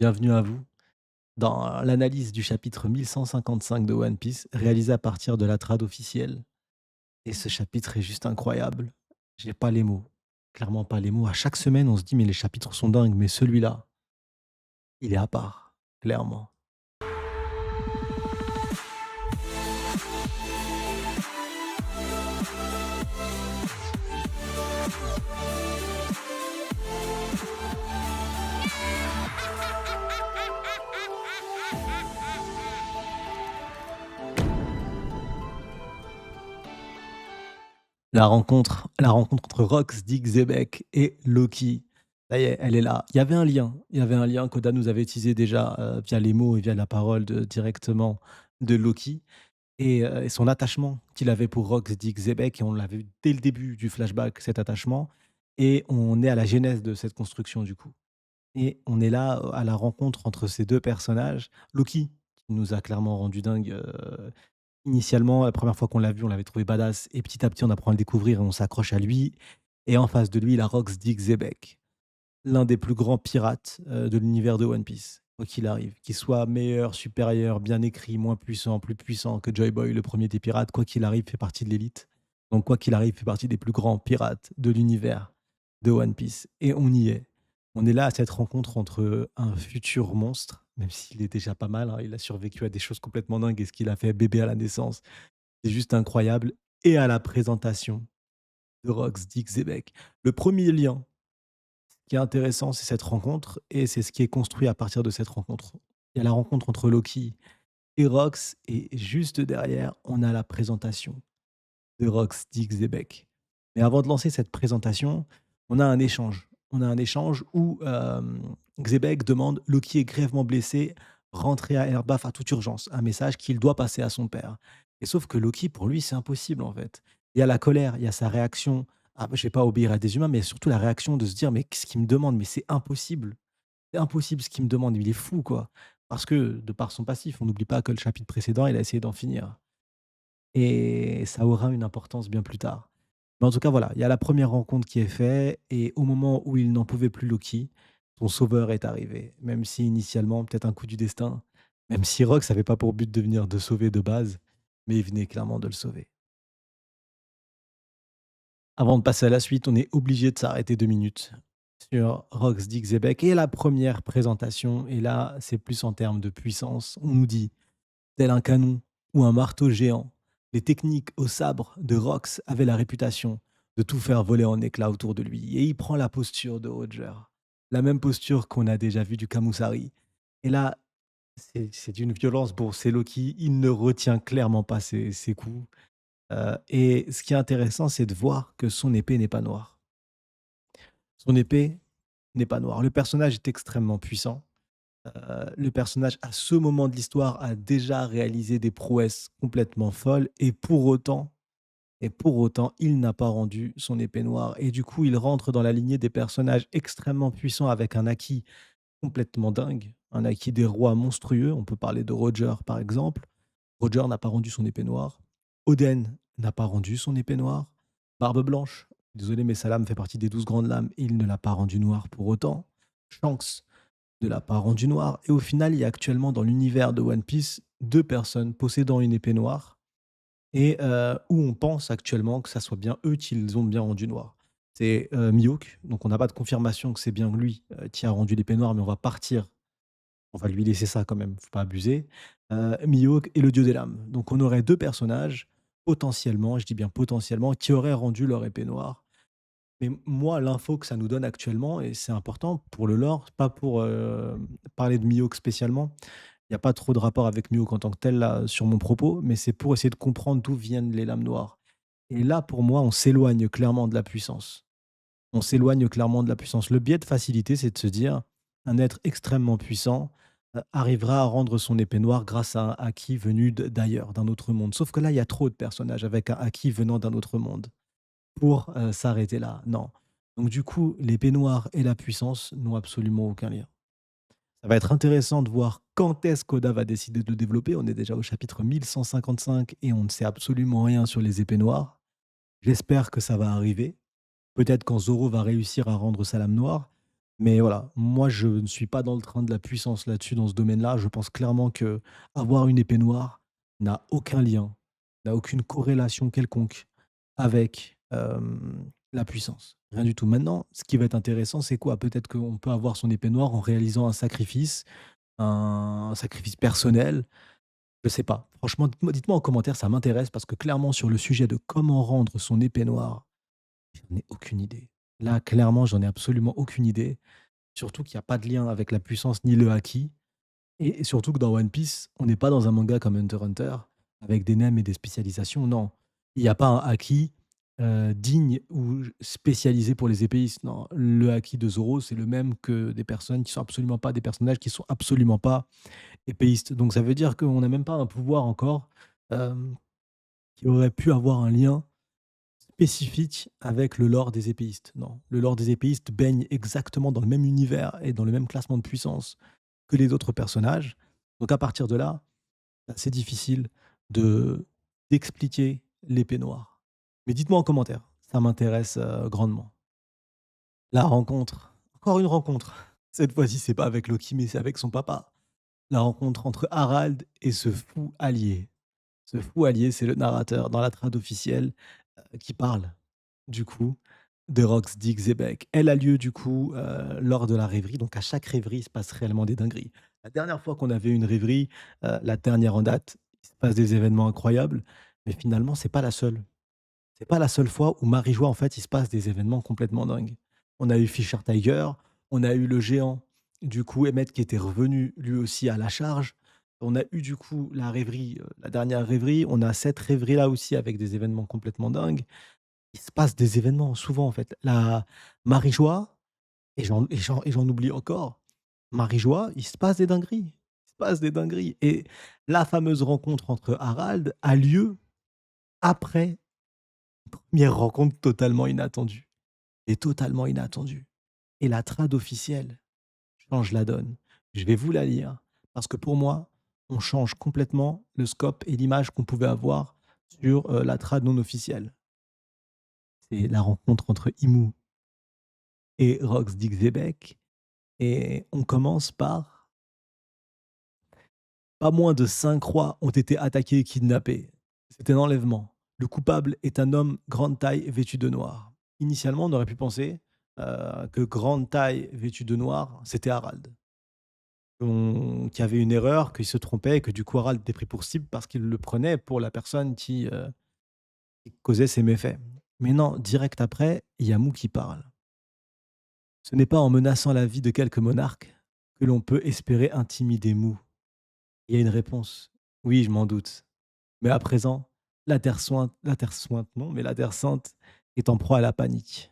Bienvenue à vous dans l'analyse du chapitre 1155 de One Piece, réalisé à partir de la trad officielle. Et ce chapitre est juste incroyable. J'ai pas les mots, clairement pas les mots. À chaque semaine, on se dit, mais les chapitres sont dingues, mais celui-là, il est à part, clairement. La rencontre entre Rox, Dick, Zebek et Loki. Ça y est, elle est là. Il y avait un lien qu'Oda nous avait teasé déjà via les mots et via la parole directement de Loki. Et son attachement qu'il avait pour Rox, Dick, Zebek, et on l'a vu dès le début du flashback, cet attachement. Et on est à la genèse de cette construction, du coup. Et on est là, à la rencontre entre ces 2 personnages. Loki, qui nous a clairement rendu dingue, initialement, la première fois qu'on l'a vu, on l'avait trouvé badass et petit à petit, on apprend à le découvrir et on s'accroche à lui. Et en face de lui, la Rox, Dick, Zebek, l'un des plus grands pirates, de l'univers de One Piece, quoi qu'il arrive. Qu'il soit meilleur, supérieur, bien écrit, moins puissant, plus puissant que Joy Boy, le premier des pirates, quoi qu'il arrive, fait partie de l'élite. Donc quoi qu'il arrive, fait partie des plus grands pirates de l'univers de One Piece et on y est. On est là à cette rencontre entre un futur monstre, même s'il est déjà pas mal, hein, il a survécu à des choses complètement dingues et ce qu'il a fait bébé à la naissance, c'est juste incroyable et à la présentation de Rox, Dick, Zebek. Le premier lien qui est intéressant, c'est cette rencontre et c'est ce qui est construit à partir de cette rencontre. Il y a la rencontre entre Loki et Rox et juste derrière, on a la présentation de Rox, Dick, Zebek. Mais avant de lancer cette présentation, on a un échange. On a un échange où Xebec demande: «Loki est grièvement blessé, rentrez à Erbaf à toute urgence». Un message qu'il doit passer à son père. Et sauf que Loki, pour lui, c'est impossible, en fait. Il y a la colère, il y a sa réaction: «Ah, bah, je vais pas obéir à des humains», mais surtout la réaction de se dire: «Mais qu'est-ce qu'il me demande? Mais c'est impossible. C'est impossible ce qu'il me demande, il est fou, quoi». Parce que, de par son passif, on n'oublie pas que le chapitre précédent, il a essayé d'en finir et ça aura une importance bien plus tard. Mais en tout cas, voilà, il y a la première rencontre qui est faite et au moment où il n'en pouvait plus, Loki, son sauveur est arrivé. Même si initialement, peut-être un coup du destin, même si Rox avait pas pour but de venir de sauver de base, mais il venait clairement de le sauver. Avant de passer à la suite, on est obligé de s'arrêter 2 minutes sur Rox Dixiebeck et la première présentation et là, c'est plus en termes de puissance. On nous dit: «Tel un canon ou un marteau géant, les techniques au sabre de Rox avaient la réputation de tout faire voler en éclats autour de lui» et il prend la posture de Roger. La même posture qu'on a déjà vue du Kamusari et là, c'est d'une violence pour c'est Loki, il ne retient clairement pas ses coups, et ce qui est intéressant, c'est de voir que son épée n'est pas noire. Son épée n'est pas noire. Le personnage est extrêmement puissant. Le personnage, à ce moment de l'histoire, a déjà réalisé des prouesses complètement folles et pour autant, il n'a pas rendu son épée noire et du coup, il rentre dans la lignée des personnages extrêmement puissants avec un acquis complètement dingue, un acquis des rois monstrueux. On peut parler de Roger, par exemple. Roger n'a pas rendu son épée noire. Oden n'a pas rendu son épée noire. Barbe Blanche, désolé, mais sa lame fait partie des 12 grandes lames, il ne l'a pas rendue noire pour autant. Shanks ne l'a pas rendu noir. Et au final, il y a actuellement dans l'univers de One Piece 2 personnes possédant une épée noire et où on pense actuellement que ça soit bien eux qui l'ont bien rendu noir. C'est Mihawk, donc on n'a pas de confirmation que c'est bien lui qui a rendu l'épée noire, mais on va partir, on va lui laisser ça quand même, faut pas abuser. Mihawk et le dieu des lames. Donc on aurait 2 personnages potentiellement, je dis bien potentiellement, qui auraient rendu leur épée noire. Mais moi, l'info que ça nous donne actuellement et c'est important pour le lore, pas pour, parler de Mihawk spécialement. Il y a pas trop de rapport avec Mihawk en tant que tel là, sur mon propos, mais c'est pour essayer de comprendre d'où viennent les lames noires. Et là, pour moi, on s'éloigne clairement de la puissance. On s'éloigne clairement de la puissance. Le biais de facilité, c'est de se dire: «Un être extrêmement puissant, arrivera à rendre son épée noire grâce à un acquis venu d'ailleurs, d'un autre monde». Sauf que là, il y a trop de personnages avec un acquis venant d'un autre monde pour, s'arrêter là. Non. Donc du coup, l'épée noire et la puissance n'ont absolument aucun lien. Ça va être intéressant de voir quand est-ce qu'Oda va décider de le développer. On est déjà au chapitre 1155 et on ne sait absolument rien sur les épées noires. J'espère que ça va arriver. Peut-être quand Zoro va réussir à rendre sa lame noire. Mais voilà, moi, je ne suis pas dans le train de la puissance là-dessus, dans ce domaine-là. Je pense clairement que avoir une épée noire n'a aucun lien, n'a aucune corrélation quelconque avec, la puissance. Rien du tout. Maintenant, ce qui va être intéressant, c'est quoi? Peut-être qu'on peut avoir son épée noire en réalisant un sacrifice personnel. Je sais pas. Franchement, dites-moi en commentaire, ça m'intéresse parce que clairement sur le sujet de comment rendre son épée noire, j'en ai aucune idée. Là, clairement, j'en ai absolument aucune idée. Surtout qu'il y a pas de lien avec la puissance ni le haki et surtout que dans One Piece, on n'est pas dans un manga comme Hunter x Hunter avec des nems et des spécialisations, non. Il y a pas un haki, digne ou spécialisé pour les épéistes, non. Le haki de Zoro, c'est le même que des personnes qui sont absolument pas des personnages qui sont absolument pas épéistes. Donc ça veut dire qu'on n'a même pas un pouvoir encore, hem, qui aurait pu avoir un lien spécifique avec le lore des épéistes. Non, le lore des épéistes baigne exactement dans le même univers et dans le même classement de puissance que les autres personnages. Donc à partir de là, c'est assez difficile de d'expliquer l'épée noire. Mais dites-moi en commentaire, ça m'intéresse, grandement. La rencontre, encore une rencontre. Cette fois-ci, c'est pas avec Loki, mais c'est avec son papa. La rencontre entre Harald et ce fou allié. Ce fou allié, c'est le narrateur dans la trad officielle, qui parle, du coup, de Rox Zebek. Elle a lieu, du coup, lors de la rêverie. Donc à chaque rêverie, il se passe réellement des dingueries. La dernière fois qu'on avait une rêverie, la dernière en date, il se passe des événements incroyables, mais finalement, c'est pas la seule. C'est pas la seule fois où Marie-Joie, en fait, il se passe des événements complètement dingues. On a eu Fisher Tiger, on a eu le géant, du coup, Emmett qui était revenu lui aussi à la charge. On a eu du coup la rêverie, la dernière rêverie. On a cette rêverie-là aussi avec des événements complètement dingues. Il se passe des événements souvent, en fait. La Marie-Joie, et j'en oublie encore. Marie-Joie, il se passe des dingueries. Il se passe des dingueries. Et la fameuse rencontre entre Harald a lieu après première rencontre totalement inattendue. Et totalement inattendue. Et la trad officielle change la donne. Je vais vous la lire parce que pour moi, on change complètement le scope et l'image qu'on pouvait avoir sur, la trad non officielle. C'est la rencontre entre Imu et Rox Dixiebeck et on commence par: «Pas moins de 5 rois ont été attaqués et kidnappés. C'est un enlèvement. Le coupable est un homme grande taille vêtu de noir». Initialement, on aurait pu penser, que grande taille vêtu de noir, c'était Harald. Qu'il y avait une erreur, qu'il se trompait et que du coup Harald était pris pour cible parce qu'il le prenait pour la personne qui causait ces méfaits. Mais non, direct après, il y a Mou qui parle. Ce n'est pas en menaçant la vie de quelques monarques que l'on peut espérer intimider Mou. Il y a une réponse. Oui, je m'en doute. Mais à présent, la terre sointe, non, mais la terre sainte est en proie à la panique.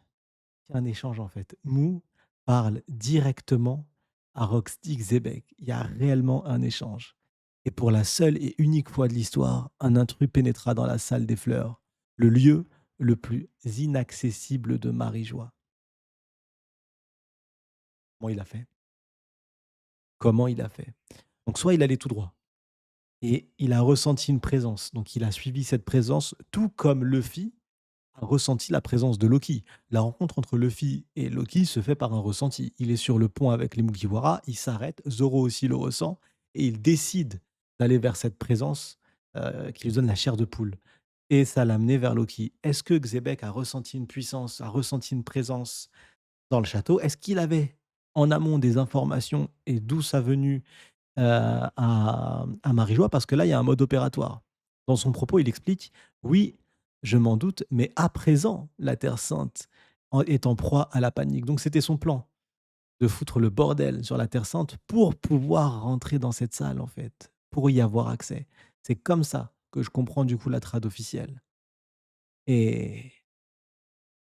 Il y a un échange en fait. Mou parle directement à Roxy Xebec. Il y a réellement un échange. Et pour la seule et unique fois de l'histoire, un intrus pénétra dans la salle des fleurs, le lieu le plus inaccessible de Marie-Joie. Comment il a fait? Comment il a fait? Donc soit il allait tout droit et il a ressenti une présence. Donc il a suivi cette présence, tout comme Luffy a ressenti la présence de Loki. La rencontre entre Luffy et Loki se fait par un ressenti. Il est sur le pont avec les Mugiwara, il s'arrête, Zoro aussi le ressent, et il décide d'aller vers cette présence qui lui donne la chair de poule. Et ça l'a amené vers Loki. Est-ce que Xebec a ressenti une puissance, a ressenti une présence dans le château? Est-ce qu'il avait en amont des informations et d'où ça venu à Marie-Joie? Parce que là, il y a un mode opératoire. Dans son propos, il explique: «Oui, je m'en doute, mais à présent, la Terre sainte est en proie à la panique». Donc c'était son plan, de foutre le bordel sur la Terre sainte pour pouvoir rentrer dans cette salle, en fait, pour y avoir accès. C'est comme ça que je comprends, du coup, la trad officielle. Et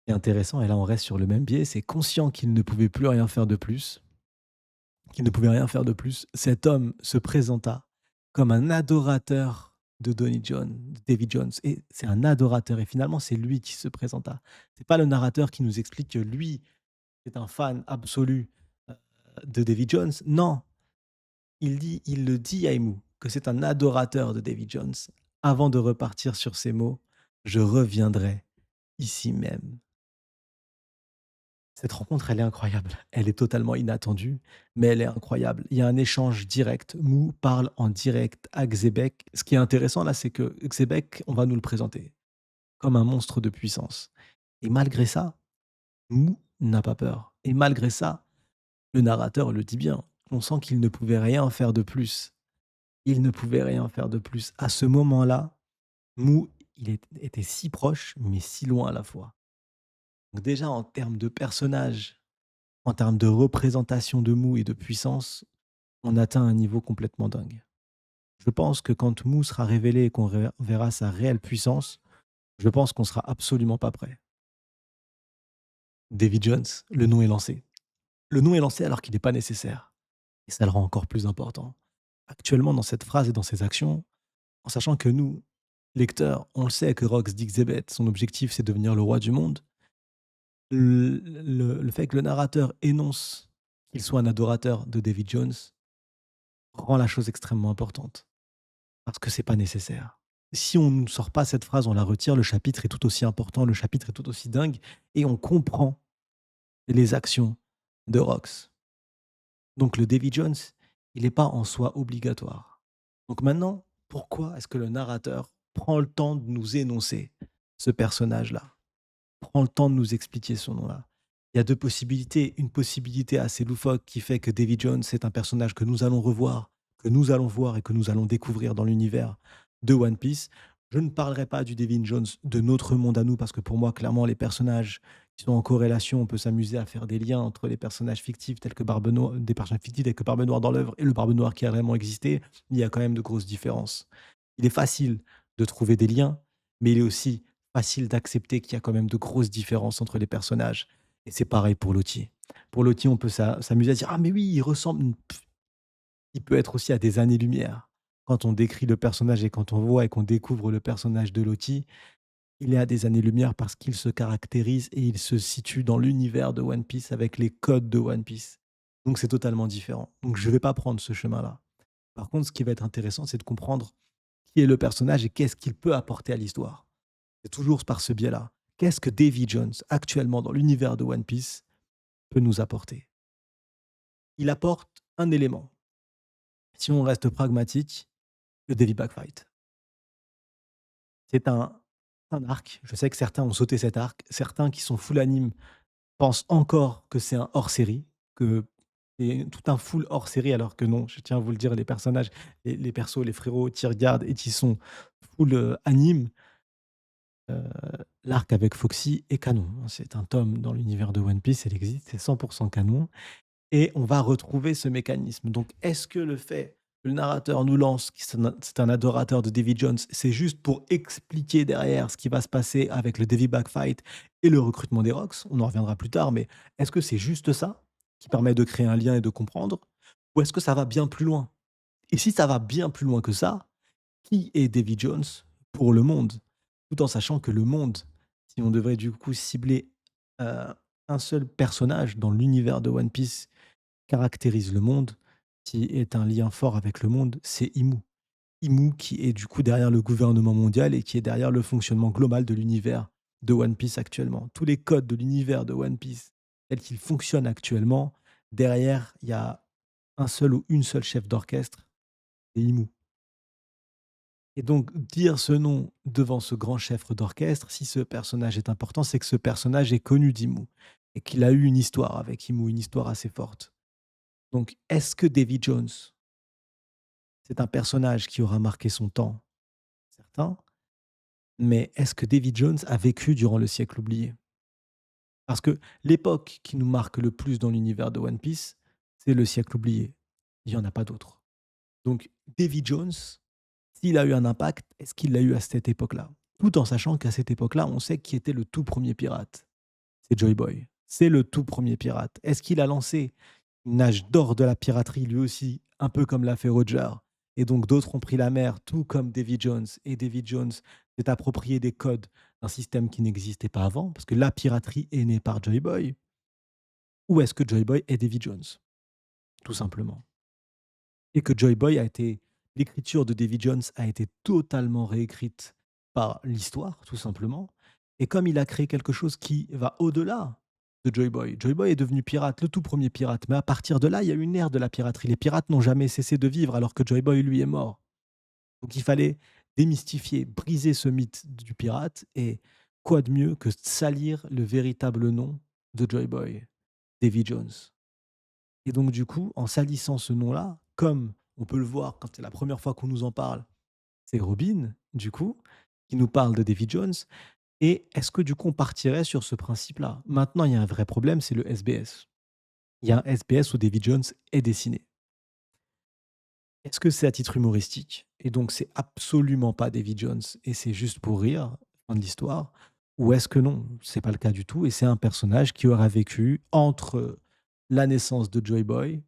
ce intéressant, et là on reste sur le même biais, c'est conscient qu'il ne pouvait plus rien faire de plus, qu'il ne pouvait rien faire de plus, cet homme se présenta comme un adorateur de Donny John, de Davy Jones. Et c'est un adorateur. Et finalement, c'est lui qui se présenta. C'est pas le narrateur qui nous explique que lui est un fan absolu de Davy Jones. Non, il le dit à Emu que c'est un adorateur de Davy Jones. Avant de repartir sur ces mots, je reviendrai ici même. Cette rencontre, elle est incroyable. Elle est totalement inattendue, mais elle est incroyable. Il y a un échange direct. Mou parle en direct à Xebec. Ce qui est intéressant là, c'est que Xebec, on va nous le présenter comme un monstre de puissance. Et malgré ça, Mou n'a pas peur. Et malgré ça, le narrateur le dit bien. On sent qu'il ne pouvait rien faire de plus. Il ne pouvait rien faire de plus. À ce moment-là, Mou, était si proche, mais si loin à la fois. Donc déjà, en termes de personnage, en termes de représentation de Mou et de puissance, on atteint un niveau complètement dingue. Je pense que quand Mou sera révélé et qu'on verra sa réelle puissance, je pense qu'on sera absolument pas prêt. Davy Jones, le nom est lancé. Le nom est lancé alors qu'il n'est pas nécessaire. Et ça le rend encore plus important. Actuellement, dans cette phrase et dans ses actions, en sachant que nous, lecteurs, on le sait que Rox Dixebet, son objectif, c'est devenir le roi du monde, le fait que le narrateur énonce qu'il soit un adorateur de Davy Jones rend la chose extrêmement importante. Parce que c'est pas nécessaire. Si on ne sort pas cette phrase, on la retire, le chapitre est tout aussi important, le chapitre est tout aussi dingue, et on comprend les actions de Rox. Donc le Davy Jones, il n'est pas en soi obligatoire. Donc maintenant, pourquoi est-ce que le narrateur prend le temps de nous énoncer ce personnage-là? Prend le temps de nous expliquer son nom-là? Il y a 2 possibilités. Une possibilité assez loufoque qui fait que Davy Jones est un personnage que nous allons revoir, que nous allons voir et que nous allons découvrir dans l'univers de One Piece. Je ne parlerai pas du Davy Jones de notre monde à nous parce que pour moi, clairement, les personnages qui sont en corrélation, on peut s'amuser à faire des liens entre les personnages fictifs tels que Barbe Noire, des personnages fictifs tels que Barbe Noire dans l'œuvre et le Barbe Noire qui a vraiment existé. Il y a quand même de grosses différences. Il est facile de trouver des liens, mais il est aussi facile d'accepter qu'il y a quand même de grosses différences entre les personnages. Et c'est pareil pour Lottie. Pour Lottie, on peut s'amuser à dire: «Ah mais oui, il ressemble», il peut être aussi à des années-lumière. Quand on décrit le personnage et quand on voit et qu'on découvre le personnage de Lottie, il est à des années-lumière parce qu'il se caractérise et il se situe dans l'univers de One Piece avec les codes de One Piece. Donc c'est totalement différent. Donc je ne vais pas prendre ce chemin-là. Par contre, ce qui va être intéressant, c'est de comprendre qui est le personnage et qu'est-ce qu'il peut apporter à l'histoire. C'est toujours par ce biais-là. Qu'est-ce que Davy Jones, actuellement dans l'univers de One Piece, peut nous apporter? Il apporte un élément. Si on reste pragmatique, le Davy Backfight. C'est un arc. Je sais que certains ont sauté cet arc. Certains qui sont full anime pensent encore que c'est un hors-série, que c'est tout un full hors-série, alors que non, je tiens à vous le dire, les personnages, les persos, les frérots, Tyrgarde et qui sont full anime. Heu, L'arc avec Foxy est canon, hein. C'est un tome dans l'univers de One Piece, elle existe, c'est 100 canon et on va retrouver ce mécanisme. Donc est-ce que le fait que le narrateur nous lance que c'est un adorateur de Davy Jones, c'est juste pour expliquer derrière ce qui va se passer avec le Davy Backfight et le recrutement des Rocks? On en reviendra plus tard, mais est-ce que c'est juste ça qui permet de créer un lien et de comprendre? Ou est-ce que ça va bien plus loin? Et si ça va bien plus loin que ça, qui est Davy Jones pour le monde? Tout en sachant que le monde, si on devrait du coup cibler, heu, un seul personnage dans l'univers de One Piece caractérise le monde, qui est un lien fort avec le monde, c'est Imu. Imu qui est du coup derrière le gouvernement mondial et qui est derrière le fonctionnement global de l'univers de One Piece actuellement. Tous les codes de l'univers de One Piece tels qu'ils fonctionnent actuellement, derrière, il y a un seul ou une seule chef d'orchestre, c'est Imu. Et donc dire ce nom devant ce grand chef d'orchestre, si ce personnage est important, c'est que ce personnage est connu d'Imu et qu'il a eu une histoire avec Imu, une histoire assez forte. Donc est-ce que Davy Jones, c'est un personnage qui aura marqué son temps? Certain, mais est-ce que Davy Jones a vécu durant le siècle oublié? Parce que l'époque qui nous marque le plus dans l'univers de One Piece, c'est le siècle oublié. Il y en a pas d'autre. Donc Davy Jones, s'il a eu un impact, est-ce qu'il l'a eu à cette époque-là? Tout en sachant qu'à cette époque-là, on sait qui était le tout premier pirate. C'est Joy Boy. C'est le tout premier pirate. Est-ce qu'il a lancé une âge d'or de la piraterie lui aussi, un peu comme l'a fait Roger? Et donc d'autres ont pris la mer, tout comme Davy Jones. Et Davy Jones s'est approprié des codes d'un système qui n'existait pas avant, parce que la piraterie est née par Joy Boy. Ou est-ce que Joy Boy est Davy Jones? Tout simplement. Et que Joy Boy a été l'écriture de Davy Jones a été totalement réécrite par l'histoire, tout simplement. Et comme il a créé quelque chose qui va au-delà de Joy Boy. Joy Boy est devenu pirate, le tout premier pirate, mais à partir de là, il y a eu une ère de la piraterie. Les pirates n'ont jamais cessé de vivre alors que Joy Boy, lui, est mort. Donc il fallait démystifier, briser ce mythe du pirate et quoi de mieux que de salir le véritable nom de Joy Boy, Davy Jones. Et donc du coup, en salissant ce nom-là, comme on peut le voir quand c'est la première fois qu'on nous en parle, c'est Robin, du coup, qui nous parle de Davy Jones. Et est-ce que du coup on partirait sur ce principe-là? Maintenant, il y a un vrai problème, c'est le SBS. Il y a un SBS où Davy Jones est dessiné. Est-ce que c'est à titre humoristique et donc c'est absolument pas Davy Jones et c'est juste pour rire, fin de l'histoire? Ou est-ce que non, c'est pas le cas du tout et c'est un personnage qui aura vécu entre la naissance de Joy Boy,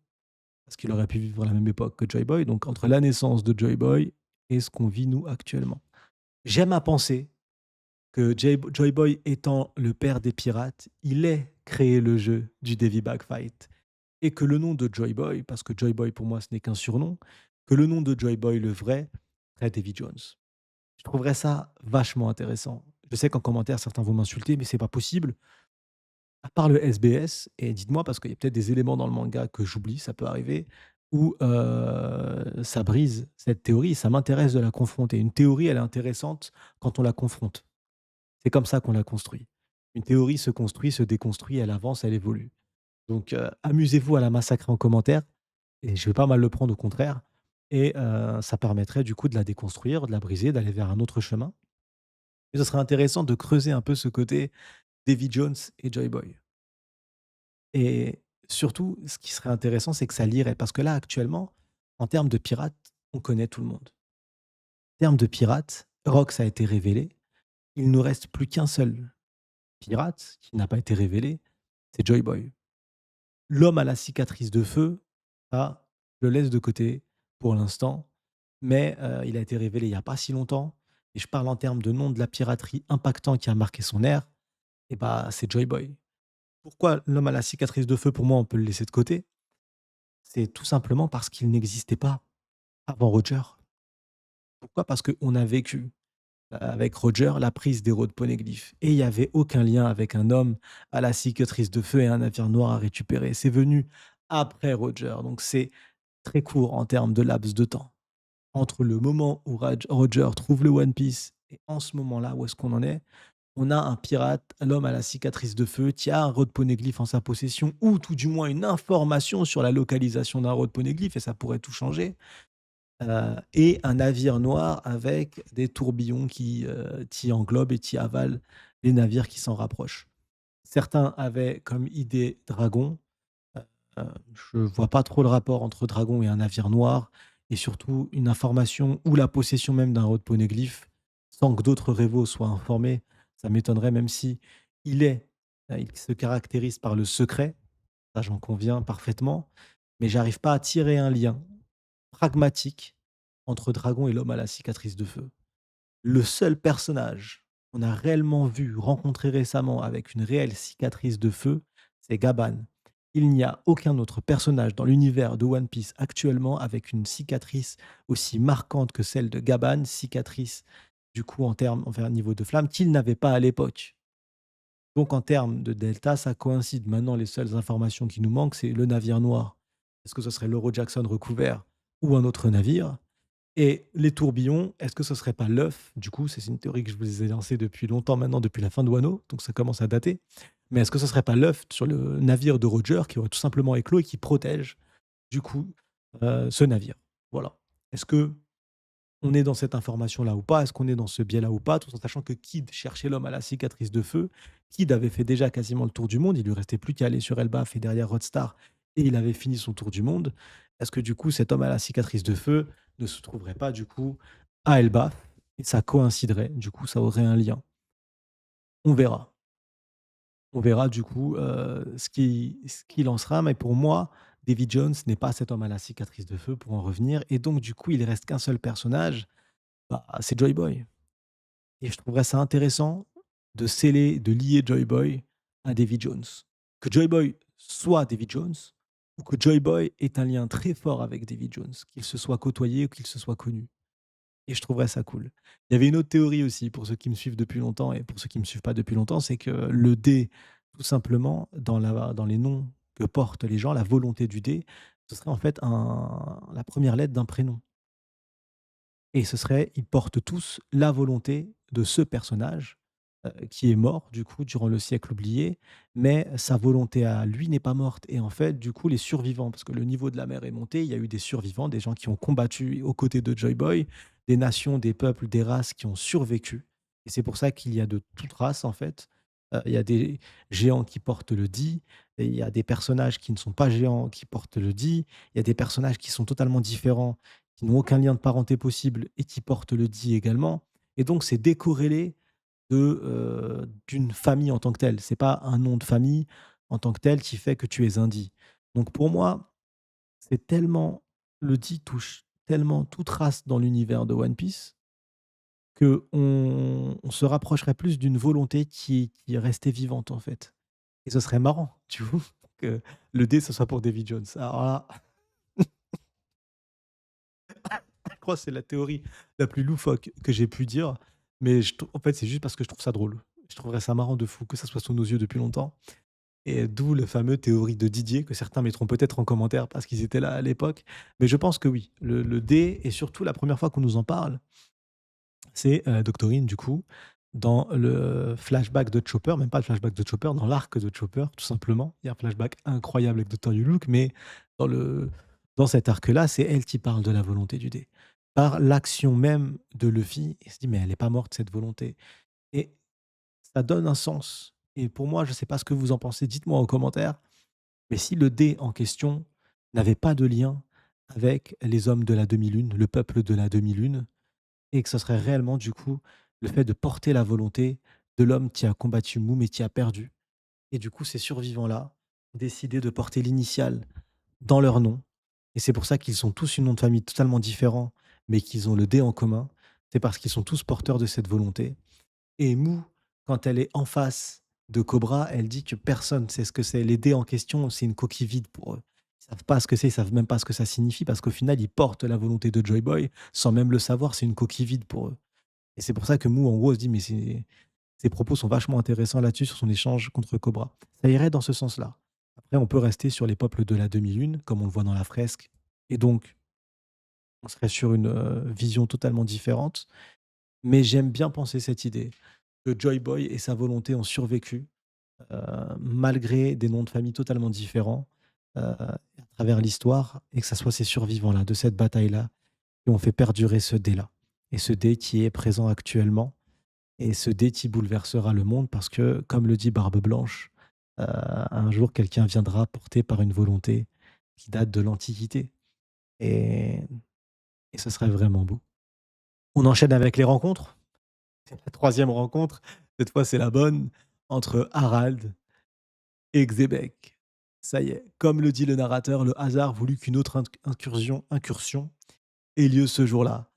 parce qu'il aurait pu vivre à la même époque que Joy Boy, donc entre la naissance de Joy Boy et ce qu'on vit nous actuellement? J'aime à penser que Joy Boy étant le père des pirates, il ait créé le jeu du Davy Bag Fight et que le nom de Joy Boy, parce que Joy Boy pour moi ce n'est qu'un surnom, que le nom de Joy Boy le vrai serait Davy Jones. Je trouverais ça vachement intéressant. Je sais qu'en commentaire certains vont m'insulter, mais c'est pas possible. À part le SBS, et dites-moi parce qu'il y a peut-être des éléments dans le manga que j'oublie, ça peut arriver, où ça brise cette théorie. Ça m'intéresse de la confronter. Une théorie, elle est intéressante quand on la confronte. C'est comme ça qu'on la construit. Une théorie se construit, se déconstruit, elle avance, elle évolue. Donc, amusez-vous à la massacrer en commentaire et je vais pas mal le prendre, au contraire et ça permettrait du coup de la déconstruire, de la briser, d'aller vers un autre chemin et ce serait intéressant de creuser un peu ce côté Davy Jones et Joy Boy et surtout, ce qui serait intéressant, c'est que ça lirait parce que là, actuellement, en termes de pirates, on connaît tout le monde. En termes de pirates, Rox a été révélé, il ne nous reste plus qu'un seul pirate qui n'a pas été révélé, c'est Joy Boy. L'homme à la cicatrice de feu, ça, je le laisse de côté pour l'instant, mais il a été révélé il y a pas si longtemps et je parle en termes de nom de la piraterie impactant qui a marqué son ère et bah, c'est Joy Boy. Pourquoi l'homme à la cicatrice de feu, pour moi, on peut le laisser de côté? C'est tout simplement parce qu'il n'existait pas avant Roger. Pourquoi? Parce qu'on a vécu, avec Roger, la prise d'héros de Poneglyph et il y avait aucun lien avec un homme à la cicatrice de feu et un navire noir à récupérer. C'est venu après Roger, donc c'est très court en termes de laps de temps. Entre le moment où Roger trouve le One Piece et en ce moment-là, où est-ce qu'on en est? On a un pirate, l'homme à la cicatrice de feu, qui a un Road Poneglyph en sa possession, ou tout du moins une information sur la localisation d'un Road Poneglyph, et ça pourrait tout changer. Et un navire noir avec des tourbillons qui englobent et qui avalent les navires qui s'en rapprochent. Certains avaient comme idée dragon, Heu, je vois pas trop le rapport entre dragon et un navire noir et surtout une information ou la possession même d'un road poneglyph sans que d'autres révaux soient informés. Ça m'étonnerait même si il se caractérise par le secret, ça j'en conviens parfaitement, mais j'arrive pas à tirer un lien pragmatique entre dragon et l'homme à la cicatrice de feu. Le seul personnage qu'on a réellement vu, rencontré récemment avec une réelle cicatrice de feu, c'est Gaban. Il n'y a aucun autre personnage dans l'univers de One Piece actuellement avec une cicatrice aussi marquante que celle de Gaban, cicatrice du coup en termes enfin niveau de flamme, qu'il n'avait pas à l'époque. Donc en termes de delta, ça coïncide. Maintenant, les seules informations qui nous manquent, c'est le navire noir. Est-ce que ce serait l'Euro Jackson recouvert ou un autre navire? Et les tourbillons, est-ce que ce serait pas l'œuf? Du coup, c'est une théorie que je vous ai lancée depuis longtemps maintenant, depuis la fin de Wano, donc ça commence à dater. Mais est-ce que ce serait pas l'œuf sur le navire de Roger qui aurait tout simplement éclos et qui protège, du coup, ce navire? Voilà. Est-ce que on est dans cette information-là ou pas? Est-ce qu'on est dans ce biais-là ou pas? Tout en sachant que Kid cherchait l'homme à la cicatrice de feu. Kid avait fait déjà quasiment le tour du monde. Il lui restait plus qu'à aller sur Elbaf et derrière Rodstar et il avait fini son tour du monde. Est-ce que du coup, cet homme à la cicatrice de feu ne se trouverait pas du coup à Elbaf et ça coïnciderait, du coup, ça aurait un lien. On verra. On verra du coup, ce qu'il en sera, mais pour moi, Davy Jones n'est pas cet homme à la cicatrice de feu pour en revenir et donc du coup, il reste qu'un seul personnage, bah, c'est Joy Boy. Et je trouverais ça intéressant de sceller, de lier Joy Boy à Davy Jones. Que Joy Boy soit Davy Jones ou que Joy Boy ait un lien très fort avec Davy Jones, qu'il se soit côtoyé ou qu'il se soit connu. Et je trouverais ça cool. Il y avait une autre théorie aussi pour ceux qui me suivent depuis longtemps et pour ceux qui me suivent pas depuis longtemps, c'est que le dé tout simplement dans les noms que portent les gens, la volonté du dé, ce serait en fait la première lettre d'un prénom et ce serait ils portent tous la volonté de ce personnage, qui est mort du coup durant le siècle oublié, mais sa volonté à lui n'est pas morte et en fait du coup les survivants parce que le niveau de la mer est monté, il y a eu des survivants, des gens qui ont combattu aux côtés de Joy Boy, des nations, des peuples, des races qui ont survécu et c'est pour ça qu'il y a de toutes races en fait. Il y a des géants qui portent le Di et il y a des personnages qui ne sont pas géants qui portent le Di, il y a des personnages qui sont totalement différents, qui n'ont aucun lien de parenté possible et qui portent le Di également et donc c'est décorrélé d'une famille en tant que telle. C'est pas un nom de famille en tant que tel qui fait que tu es indie. Donc pour moi, c'est tellement le dit touche tellement toute race dans l'univers de One Piece qu'on se rapprocherait plus d'une volonté qui est restée vivante, en fait. Et ce serait marrant, tu vois? Que le dé, ce soit pour Davy Jones. Alors là, je crois que c'est la théorie la plus loufoque que j'ai pu dire, mais en fait, c'est juste parce que je trouve ça drôle. Je trouverais ça marrant de fou que ça soit sous nos yeux depuis longtemps. Et d'où le fameux théorie de Didier que certains mettront peut-être en commentaire parce qu'ils étaient là à l'époque. Mais je pense que oui, le dé et surtout la première fois qu'on nous en parle, c'est, Doctorine du coup, dans le flashback de Chopper, même pas le flashback de Chopper, dans l'arc de Chopper tout simplement. Il y a un flashback incroyable avec Docteur Luke, mais dans le dans cet arc-là, c'est elle qui parle de la volonté du dé. Par l'action même de Luffy, il se dit: «Mais elle est pas morte cette volonté» et ça donne un sens et pour moi, je ne sais pas ce que vous en pensez, dites-moi en commentaire, mais si le dé en question n'avait pas de lien avec les hommes de la demi-lune, le peuple de la demi-lune, et que ce serait réellement du coup le fait de porter la volonté de l'homme qui a combattu Mou mais qui a perdu. Et du coup, ces survivants-là ont décidé de porter l'initiale dans leur nom. Et c'est pour ça qu'ils sont tous une nom de famille totalement différent, mais qu'ils ont le dé en commun. C'est parce qu'ils sont tous porteurs de cette volonté. Et Mou, quand elle est en face de Cobra, elle dit que personne sait ce que c'est. Les dés en question, c'est une coquille vide pour eux. Ils savent pas ce que c'est, ils savent même pas ce que ça signifie parce qu'au final, ils portent la volonté de Joy Boy sans même le savoir, c'est une coquille vide pour eux. Et c'est pour ça que Mou, en gros, se dit, mais ses propos sont vachement intéressants là-dessus, sur son échange contre Cobra. Ça irait dans ce sens-là. Après, on peut rester sur les peuples de la demi-lune, comme on le voit dans la fresque. Et donc, on serait sur une vision totalement différente. Mais j'aime bien penser cette idée que Joy Boy et sa volonté ont survécu, malgré des noms de famille totalement différents, à travers l'histoire et que ça soit ces survivants-là, de cette bataille-là, qui ont fait perdurer ce dé-là et ce dé qui est présent actuellement et ce dé qui bouleversera le monde parce que, comme le dit Barbe Blanche, un jour quelqu'un viendra porté par une volonté qui date de l'Antiquité et et ce serait vraiment beau. On enchaîne avec les rencontres. La troisième rencontre, cette fois c'est la bonne, entre Harald et Xebec. Ça y est, comme le dit le narrateur, le hasard voulut qu'une autre incursion ait lieu ce jour-là.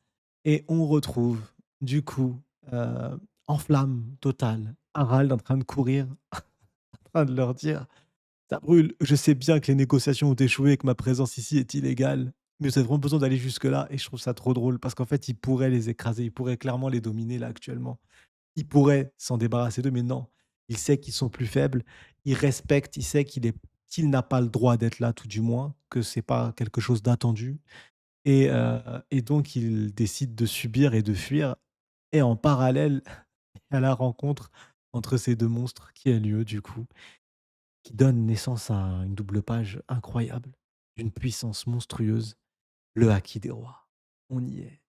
Et on retrouve, du coup, en flamme totale, Harald en train de courir, en train de leur dire: «Ça brûle, je sais bien que les négociations ont échoué et que ma présence ici est illégale, mais vous avez vraiment besoin d'aller jusque-là» et je trouve ça trop drôle parce qu'en fait, il pourrait les écraser, il pourrait clairement les dominer là actuellement. Il pourrait s'en débarrasser d'eux, mais non. Il sait qu'ils sont plus faibles, il respecte, il sait qu'il n'a pas le droit d'être là, tout du moins, que c'est pas quelque chose d'attendu et donc il décide de subir et de fuir et en parallèle, à la rencontre entre ces 2 monstres qui a lieu du coup, qui donne naissance à une double page incroyable, d'une puissance monstrueuse, le Haki des rois. On y est.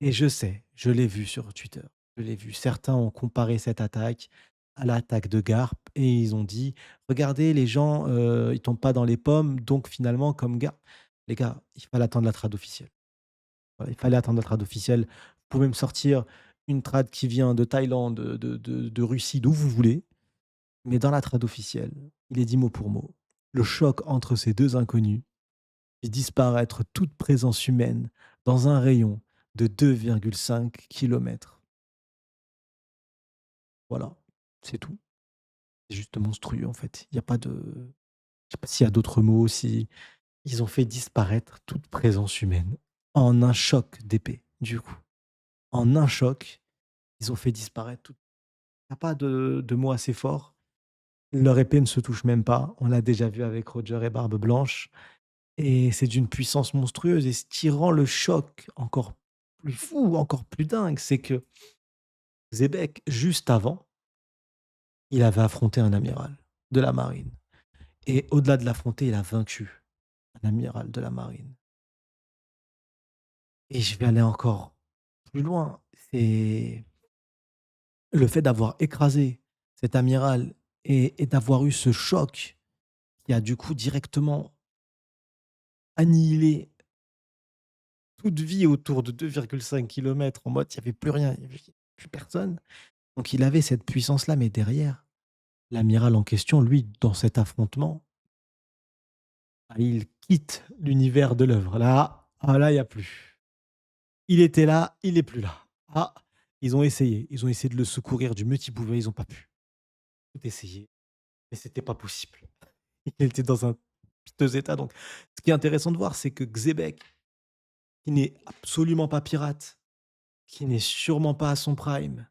Et je sais, je l'ai vu sur Twitter, je l'ai vu. Certains ont comparé cette attaque à l'attaque de Garp et ils ont dit: «Regardez les gens, ils tombent pas dans les pommes, donc finalement comme Garp». Les gars, il fallait attendre la trad officielle. Voilà, il fallait attendre la trad officielle. Vous pouvez me sortir une trad qui vient de Thaïlande, de Russie, d'où vous voulez, mais dans la trad officielle, il est dit mot pour mot. Le choc entre ces 2 inconnus fit disparaître toute présence humaine dans un rayon de 2,5 kilomètres. Voilà, c'est tout. C'est juste monstrueux, en fait. Il y a pas de je sais pas s'il y a d'autres mots, si ils ont fait disparaître toute présence humaine en un choc d'épée, du coup. En un choc, ils ont fait disparaître tout il y a pas de mots assez forts. Leur épée ne se touche même pas. On l'a déjà vu avec Roger et Barbe Blanche et c'est d'une puissance monstrueuse et ce qui rend le choc encore plus fou, encore plus dingue, c'est que Zebek, juste avant, il avait affronté un amiral de la marine et au-delà de l'affronter, il a vaincu un amiral de la marine et je vais aller encore plus loin, c'est le fait d'avoir écrasé cet amiral et d'avoir eu ce choc qui a du coup directement annihilé toute vie autour de 2,5 kilomètres en mode il y avait plus rien, il y avait plus personne. Donc il avait cette puissance-là, mais derrière, l'amiral en question, lui, dans cet affrontement, ah, il quitte l'univers de l'œuvre. Là, ah là, il y a plus. Il était là, il est plus là. Ah, ils ont essayé de le secourir du mieux qu'ils pouvaient, ils ont pas pu. Tout essayé, mais c'était pas possible. Il était dans un piteux état. Donc, ce qui est intéressant de voir, c'est que Xebec, qui n'est absolument pas pirate, qui n'est sûrement pas à son prime,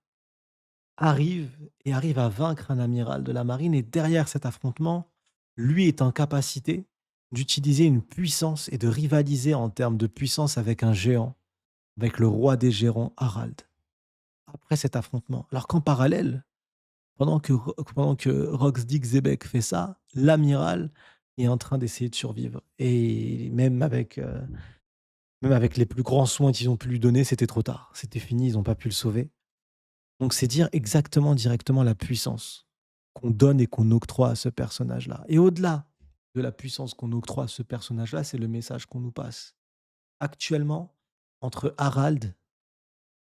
arrive à vaincre un amiral de la marine et derrière cet affrontement, lui est en capacité d'utiliser une puissance et de rivaliser en termes de puissance avec un géant, avec le roi des géants Harald, après cet affrontement. Alors qu'en parallèle, pendant que Roxdig Zebek fait ça, l'amiral est en train d'essayer de survivre. Et même avec les plus grands soins qu'ils ont pu lui donner, c'était trop tard. C'était fini, ils n'ont pas pu le sauver. Donc c'est dire exactement directement la puissance qu'on donne et qu'on octroie à ce personnage-là. Et au-delà de la puissance qu'on octroie à ce personnage-là, c'est le message qu'on nous passe. Actuellement, entre Harald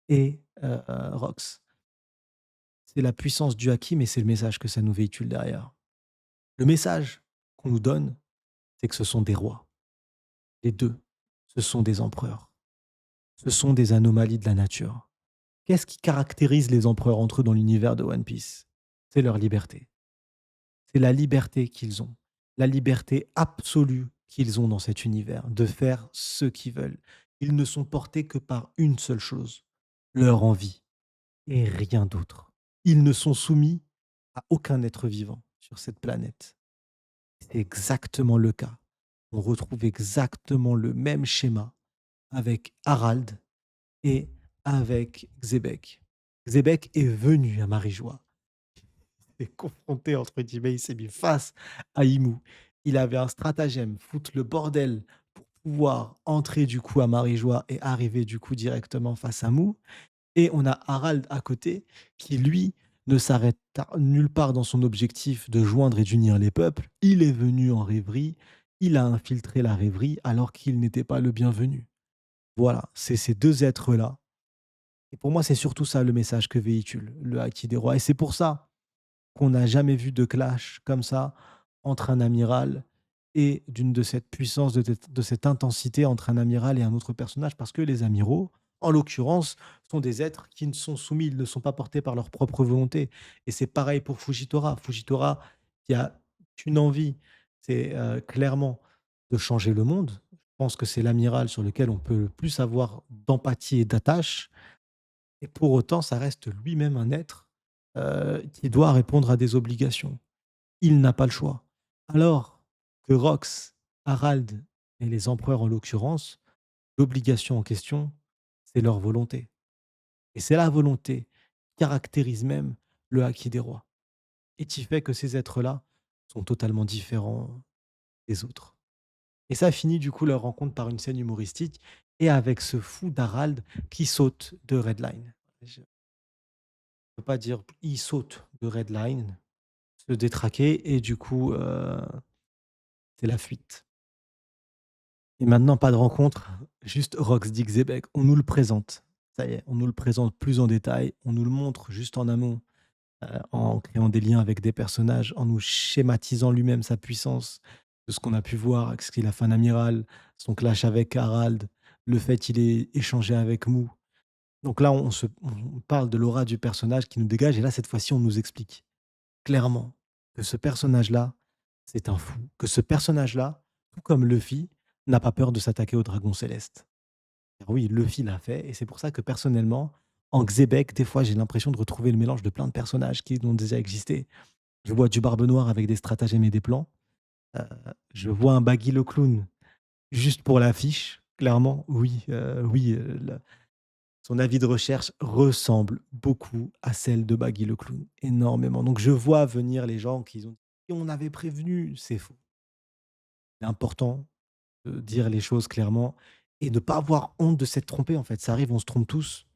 et Rox, c'est la puissance du haki, mais c'est le message que ça nous véhicule derrière. Le message qu'on nous donne, c'est que ce sont des rois. Les deux, ce sont des empereurs. Ce sont des anomalies de la nature. Qu'est-ce qui caractérise les empereurs entre eux dans l'univers de One Piece? C'est leur liberté. C'est la liberté qu'ils ont, la liberté absolue qu'ils ont dans cet univers, de faire ce qu'ils veulent. Ils ne sont portés que par une seule chose, leur envie, et rien d'autre. Ils ne sont soumis à aucun être vivant sur cette planète. C'est exactement le cas. On retrouve exactement le même schéma avec Harald et avec Xebec. Xebec est venu à Marijois, est confronté, entre guillemets, il s'est mis face à Emu. Il avait un stratagème, foutre le bordel pour pouvoir entrer du coup à Marijois et arriver du coup directement face à Mou. Et on a Harald à côté qui, lui, ne s'arrête nulle part dans son objectif de joindre et d'unir les peuples. Il est venu en rêverie, il a infiltré la rêverie alors qu'il n'était pas le bienvenu. Voilà, c'est ces deux êtres-là. Et pour moi, c'est surtout ça le message que véhicule le Haki des Rois. Et c'est pour ça qu'on n'a jamais vu de clash comme ça entre un amiral et d'une de cette puissance, de cette intensité entre un amiral et un autre personnage, parce que les amiraux, en l'occurrence, sont des êtres qui ne sont soumis, ils ne sont pas portés par leur propre volonté. Et c'est pareil pour Fujitora. Fujitora, qui a qu'une envie, c'est clairement de changer le monde. Je pense que c'est l'amiral sur lequel on peut le plus avoir d'empathie et d'attache. Et pour autant, ça reste lui-même un être qui doit répondre à des obligations. Il n'a pas le choix. Alors que Rox, Harald et les empereurs en l'occurrence, l'obligation en question, c'est leur volonté. Et c'est la volonté qui caractérise même le Haki des rois et qui fait que ces êtres-là sont totalement différents des autres. Et ça finit du coup leur rencontre par une scène humoristique et avec ce fou d'Harald qui saute de Redline. Je ne peux pas dire il saute de Redline, se détraquer et du coup, c'est la fuite. Et maintenant, pas de rencontre, juste Rox Dixiebeck. On nous le présente. Ça y est, on nous le présente plus en détail. On nous le montre juste en amont, en créant des liens avec des personnages, en nous schématisant lui-même sa puissance, de ce qu'on a pu voir, avec ce qu'il a fait un amiral, son clash avec Harald, le fait qu'il ait échangé avec Mou. Donc là, on parle de l'aura du personnage qui nous dégage. Et là, cette fois-ci, on nous explique clairement que ce personnage-là, c'est un fou. Que ce personnage-là, tout comme Luffy, n'a pas peur de s'attaquer au dragon céleste. Car oui, Luffy l'a fait, et c'est pour ça que personnellement, en Xebec, des fois, j'ai l'impression de retrouver le mélange de plein de personnages qui ont déjà existé. Je vois du Barbe Noire avec des stratagèmes et des plans. Heu, je vois un Baggy le Clown juste pour l'affiche, clairement, oui, oui, le son avis de recherche ressemble beaucoup à celle de Baggy le Clown, énormément. Donc je vois venir les gens qui ont dit: «On avait prévenu», c'est faux. C'est important de dire les choses clairement et de pas avoir honte de s'être trompé, en fait. Ça arrive, on se trompe tous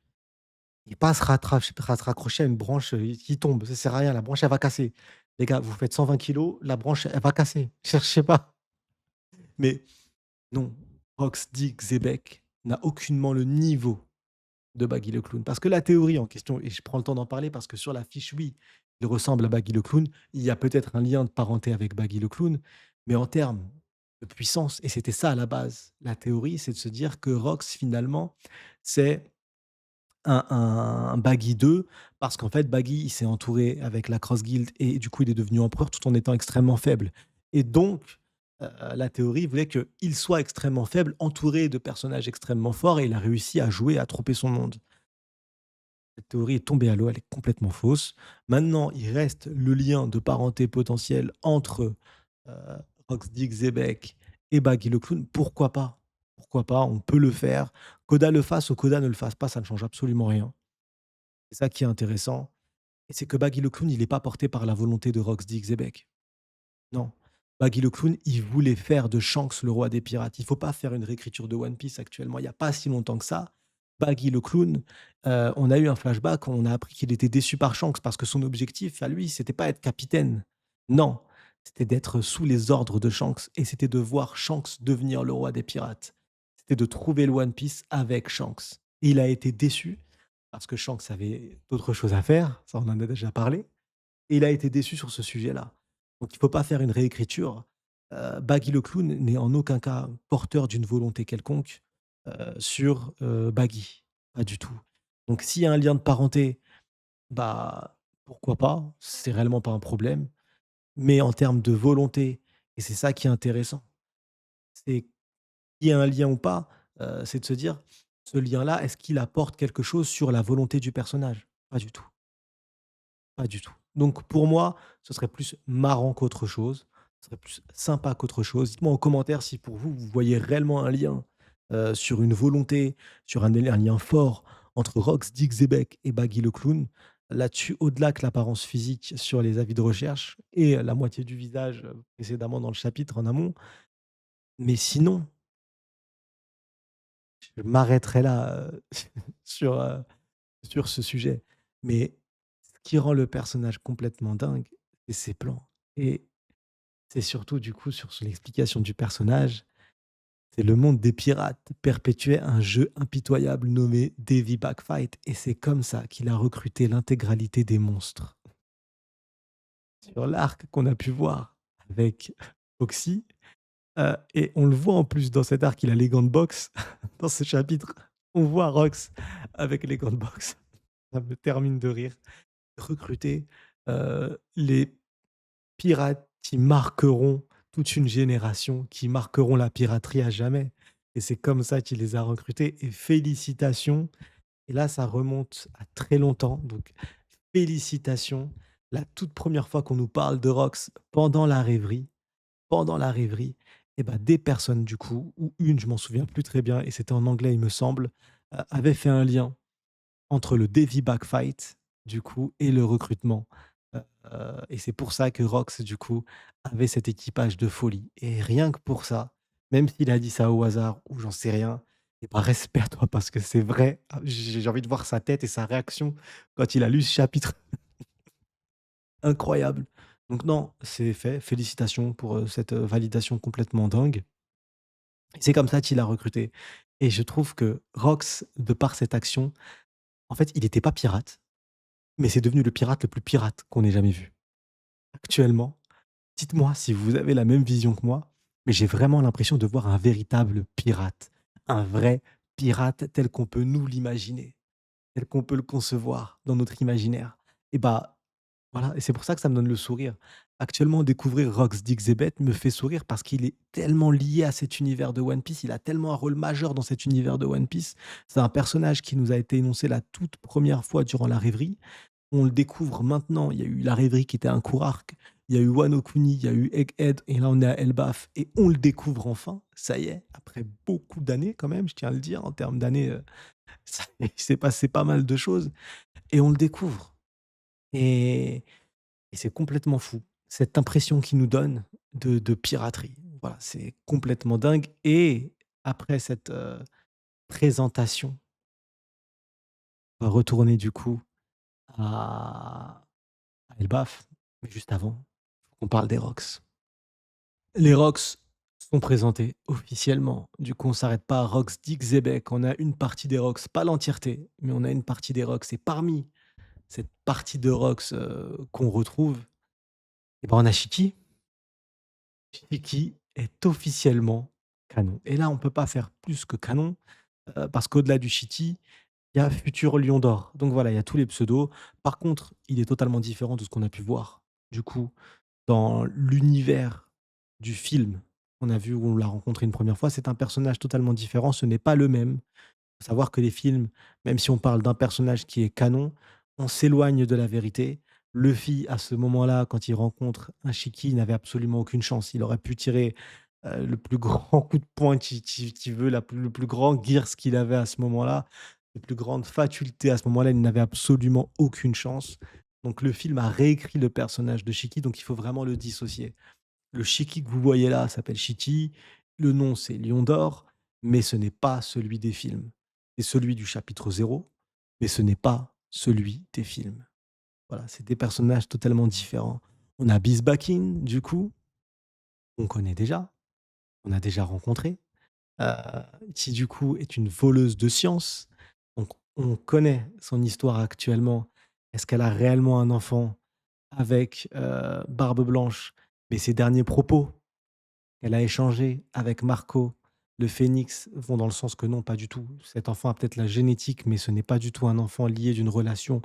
et pas se raccrocher à une branche, qui tombe. Ça sert à rien, la branche, elle va casser. Les gars, vous faites 120 kilos, la branche, elle va casser. Cherchez pas. Mais non, Rox dit que Zebek n'a aucunement le niveau de Baggy le Clown. Parce que la théorie en question, et je prends le temps d'en parler parce que sur la fiche, oui, il ressemble à Baggy le Clown. Il y a peut-être un lien de parenté avec Baggy le Clown, mais en termes de puissance, et c'était ça à la base, la théorie, c'est de se dire que Rox, finalement, c'est un Baggy 2 parce qu'en fait, Baggy, il s'est entouré avec la Cross Guild et du coup, il est devenu empereur tout en étant extrêmement faible. Et donc, la théorie voulait qu'il soit extrêmement faible, entouré de personnages extrêmement forts et il a réussi à jouer, à tromper son monde. Cette théorie est tombée à l'eau, elle est complètement fausse. Maintenant, il reste le lien de parenté potentiel entre, heu, Roxdig Zebek et Baggy le Clown. Pourquoi pas? Pourquoi pas? On peut le faire. Koda le fasse ou Koda ne le fasse pas, ça ne change absolument rien. C'est ça qui est intéressant et c'est que Baggy le Clown, il est pas porté par la volonté de Roxdig Zebek. Non. Baggy le Clown, il voulait faire de Shanks le roi des pirates. Il faut pas faire une réécriture de One Piece actuellement. Il y a pas si longtemps que ça, Baggy le Clown, on a eu un flashback, on a appris qu'il était déçu par Shanks parce que son objectif à lui, c'était pas être capitaine. Non, c'était d'être sous les ordres de Shanks et c'était de voir Shanks devenir le roi des pirates. C'était de trouver le One Piece avec Shanks. Et il a été déçu parce que Shanks avait d'autres choses à faire, ça on en a déjà parlé, et il a été déçu sur ce sujet-là. Donc il ne faut pas faire une réécriture. Baggy le Clown n'est en aucun cas porteur d'une volonté quelconque, sur, Baggy. Pas du tout. Donc s'il y a un lien de parenté, bah, pourquoi pas? C'est réellement pas un problème. Mais en termes de volonté, et c'est ça qui est intéressant, c'est qu'il y a un lien ou pas, c'est de se dire: «Ce lien-là, est-ce qu'il apporte quelque chose sur la volonté du personnage?» Pas du tout. Pas du tout. Donc pour moi, ce serait plus marrant qu'autre chose, ce serait plus sympa qu'autre chose. Dites-moi en commentaire si pour vous, vous voyez réellement un lien, sur une volonté, sur un lien fort entre Rox Dixiebeck et Baggy le Clown. Là-dessus, au-delà que l'apparence physique sur les avis de recherche et la moitié du visage, précédemment dans le chapitre en amont. Mais sinon, je m'arrêterai là, sur, sur ce sujet. Mais ce qui rend le personnage complètement dingue, c'est ses plans et c'est surtout du coup sur son explication du personnage, c'est le monde des pirates perpétuait un jeu impitoyable nommé Davy Backfight et c'est comme ça qu'il a recruté l'intégralité des monstres. Sur l'arc qu'on a pu voir avec Foxy, et on le voit en plus dans cet arc, il a les gants de boxe dans ce chapitre, on voit Rox avec les gants de boxe. Ça me termine de rire. Recruter, les pirates qui marqueront toute une génération, qui marqueront la piraterie à jamais et c'est comme ça qu'il les a recrutés et félicitations, et là, ça remonte à très longtemps, donc félicitations. La toute première fois qu'on nous parle de Rox pendant la rêverie et bah, des personnes du coup, ou une, je m'en souviens plus très bien et c'était en anglais, il me semble, avaient fait un lien entre le Davy Back Fight, du coup, et le recrutement. Et c'est pour ça que Rox, du coup, avait cet équipage de folie. Et rien que pour ça, même s'il a dit ça au hasard ou j'en sais rien, et bah, respect à toi parce que c'est vrai. Ah, j'ai envie de voir sa tête et sa réaction quand il a lu ce chapitre. Incroyable. Donc non, c'est fait. Félicitations pour, cette, validation complètement dingue. Et c'est comme ça qu'il a recruté. Et je trouve que Rox, de par cette action, en fait, il n'était pas pirate. Mais c'est devenu le pirate le plus pirate qu'on ait jamais vu. Actuellement, dites-moi si vous avez la même vision que moi, mais j'ai vraiment l'impression de voir un véritable pirate. Un vrai pirate tel qu'on peut nous l'imaginer, tel qu'on peut le concevoir dans notre imaginaire. Et bah, voilà, et c'est pour ça que ça me donne le sourire. Actuellement, découvrir Rox Dixebet me fait sourire parce qu'il est tellement lié à cet univers de One Piece, il a tellement un rôle majeur dans cet univers de One Piece. C'est un personnage qui nous a été énoncé la toute première fois durant la rêverie. on le découvre maintenant. Il y a eu La Rêverie qui était un court arc, il y a eu Wano Kuni, il y a eu Egghead et là on est à Elbaf et on le découvre enfin. Ça y est, après beaucoup d'années quand même, je tiens à le dire en termes d'années, ça il s'est passé pas mal de choses et on le découvre et et c'est complètement fou. Cette impression qu'il nous donne de piraterie. Voilà, c'est complètement dingue et après cette, présentation, on va retourner du coup à Elbaf, mais juste avant, on parle des Rox. Les Rox sont présentés officiellement. Du coup, on s'arrête pas à Rox Dix-Zebek. On a une partie des Rox, pas l'entièreté, mais on a une partie des Rox et parmi cette partie de Rox, qu'on retrouve et ben, on a Shiki. Shiki est officiellement canon et là, on peut pas faire plus que canon, parce qu'au-delà du Shiki, il y a Futur Lion d'Or. Donc voilà, il y a tous les pseudos. Par contre, il est totalement différent de ce qu'on a pu voir, du coup, dans l'univers du film qu'on a vu, où on l'a rencontré une première fois. C'est un personnage totalement différent, ce n'est pas le même. Faut savoir que les films, même si on parle d'un personnage qui est canon, on s'éloigne de la vérité. Luffy, à ce moment-là, quand il rencontre un Shiki, il n'avait absolument aucune chance. Il aurait pu tirer, le plus grand coup de poing qu'il veut, le plus grand Gears qu'il avait à ce moment-là, les plus grandes facultés à ce moment-là, il n'avait absolument aucune chance. Donc le film a réécrit le personnage de Shiki, donc il faut vraiment le dissocier. Le Shiki que vous voyez là s'appelle Shiki, le nom c'est Lion d'Or, mais ce n'est pas celui des films. C'est celui du chapitre zéro, mais ce n'est pas celui des films. Voilà, c'est des personnages totalement différents. On a Bisbakin, du coup, on connaît déjà, on a déjà rencontré, heu, qui du coup est une voleuse de science. Donc on connaît son histoire actuellement. Est-ce qu'elle a réellement un enfant avec, Barbe Blanche? Mais ses derniers propos qu'elle a échangé avec Marco, le phénix, vont dans le sens que non, pas du tout. Cet enfant a peut-être la génétique, mais ce n'est pas du tout un enfant lié d'une relation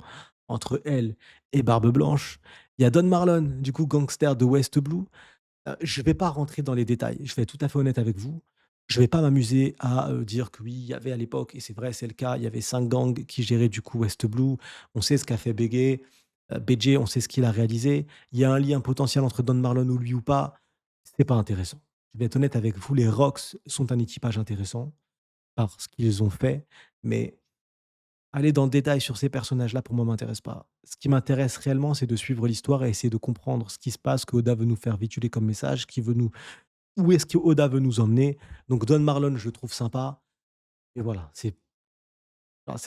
entre elle et Barbe Blanche. Il y a Don Marlon, du coup gangster de West Blue. Je ne vais pas rentrer dans les détails, je vais être tout à fait honnête avec vous. Je ne vais pas m'amuser à, dire que oui, il y avait à l'époque et c'est vrai, c'est le cas, il y avait 5 gangs qui géraient du coup West Blue. On sait ce qu'a fait BG, on sait ce qu'il a réalisé. Il y a un lien potentiel entre Don Marlon ou lui ou pas, c'est pas intéressant. Je vais être honnête avec vous, les Rocks sont un équipage intéressant par ce qu'ils ont fait, mais aller dans le détail sur ces personnages-là, pour moi, m'intéresse pas. Ce qui m'intéresse réellement, c'est de suivre l'histoire et essayer de comprendre ce qui se passe, que Oda veut nous faire véhiculer comme message, qui veut nous où est-ce que Oda veut nous emmener. Donc Don Marlon, je le trouve sympa et voilà, c'est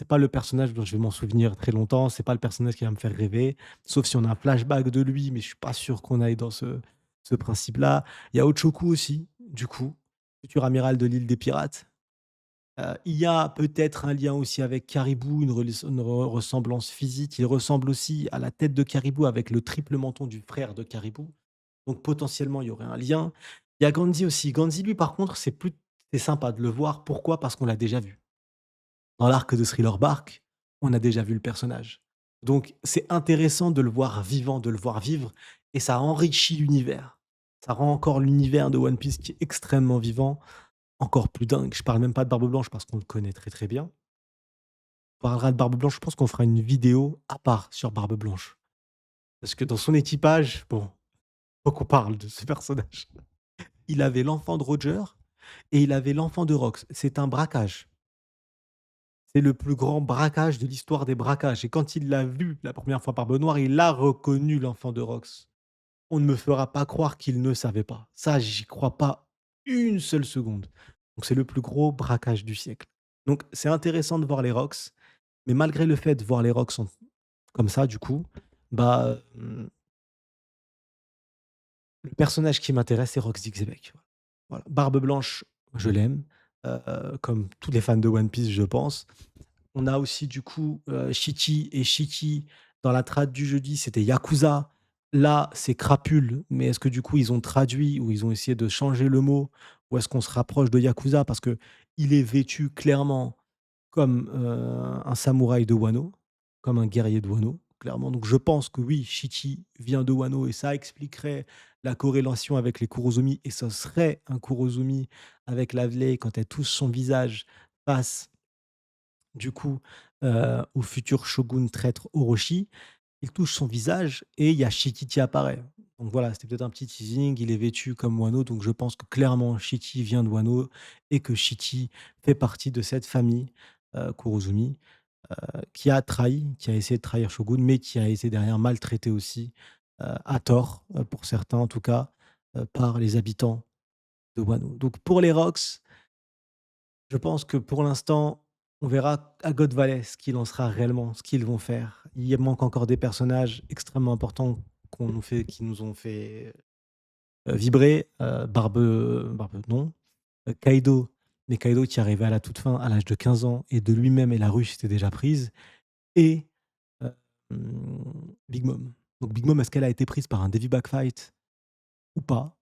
pas le personnage dont je vais m'en souvenir très longtemps, c'est pas le personnage qui va me faire rêver, sauf si on a un flashback de lui, mais je suis pas sûr qu'on aille dans ce principe-là. Il y a Ochoku aussi, du coup, futur amiral de l'île des pirates. Il y a peut-être un lien aussi avec Caribou, une ressemblance physique. Il ressemble aussi à la tête de Caribou avec le triple menton du frère de Caribou. Donc potentiellement, il y aurait un lien. Il y a Gandhi aussi. Gandhi, lui, par contre, c'est sympa de le voir. Pourquoi? Parce qu'on l'a déjà vu. Dans l'arc de Thriller Bark, on a déjà vu le personnage. Donc c'est intéressant de le voir vivant, de le voir vivre et ça enrichit l'univers. Ça rend encore l'univers de One Piece qui est extrêmement vivant, encore plus dingue. Je parle même pas de Barbe Blanche parce qu'on le connaît très, très bien. On parlera de Barbe Blanche, je pense qu'on fera une vidéo à part sur Barbe Blanche. Parce que dans son équipage, bon, faut qu'on parle de ce personnage. Il avait l'enfant de Roger et il avait l'enfant de Rox. C'est un braquage. C'est le plus grand braquage de l'histoire des braquages et quand il l'a vu la première fois par Benoît, il a reconnu l'enfant de Rox. On ne me fera pas croire qu'il ne savait pas. Ça, j'y crois pas une seule seconde. Donc c'est le plus gros braquage du siècle. Donc c'est intéressant de voir les Rox, mais malgré le fait de voir les Rox comme ça du coup, bah, le personnage qui m'intéresse, c'est Rox Dixiebeck. Voilà. Barbe Blanche, je l'aime, comme tous les fans de One Piece, je pense. On a aussi du coup, Shiki et Shiki dans la trad du jeudi, c'était Yakuza. Là, c'est Crapule, mais est-ce que du coup ils ont traduit ou ils ont essayé de changer le mot? Ou est-ce qu'on se rapproche de Yakuza? Parce que il est vêtu clairement comme, un samouraï de Wano, comme un guerrier de Wano, clairement. Donc je pense que oui, Shiki vient de Wano et ça expliquerait la corrélation avec les Kurozumi et ce serait un Kurozumi avec la Vley quand elle touche son visage face du coup, au futur shogun traître Orochi. il touche son visage et il y a Shiki qui apparaît. Donc voilà, c'était peut-être un petit teasing, il est vêtu comme Wano, donc je pense que clairement Shiki vient de Wano et que Shiki fait partie de cette famille, Kurozumi, qui a trahi, qui a essayé de trahir Shogun, mais qui a été derrière maltraité aussi, à tort, pour certains en tout cas, par les habitants de Wano. Donc pour les Rocks, je pense que pour l'instant, on verra à God Valley ce qu'il en sera réellement, ce qu'ils vont faire. Il manque encore des personnages extrêmement importants qui nous ont fait, vibrer, Barbe non, Kaido, mais Kaido qui arrivait à la toute fin, à l'âge de 15 ans et de lui-même et la ruche était déjà prise et Big Mom. Donc Big Mom, est-ce qu'elle a été prise par un Davy Backfight ou pas?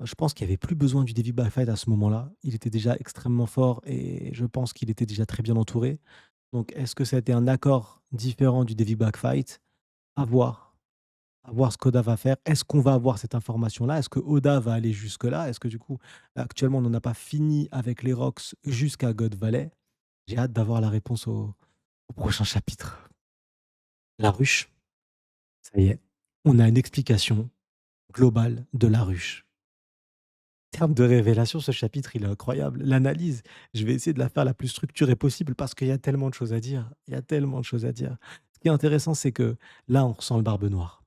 Je pense qu'il y avait plus besoin du Davy Backfight à ce moment-là. Il était déjà extrêmement fort et je pense qu'il était déjà très bien entouré. Donc est-ce que ça a été un accord différent du Davy Backfight? À voir. À voir ce qu'Oda va faire. Est-ce qu'on va avoir cette information-là? Est-ce que Oda va aller jusque-là? Est-ce que du coup, actuellement, on n'en a pas fini avec les Rocks jusqu'à God Valley? J'ai hâte d'avoir la réponse au prochain chapitre. La ruche, ça y est, on a une explication globale de la ruche. En termes de révélation, ce chapitre, il est incroyable. L'analyse, je vais essayer de la faire la plus structurée possible parce qu'il y a tellement de choses à dire. Il y a tellement de choses à dire. Ce qui est intéressant, c'est que là, on ressent le Barbe Noire.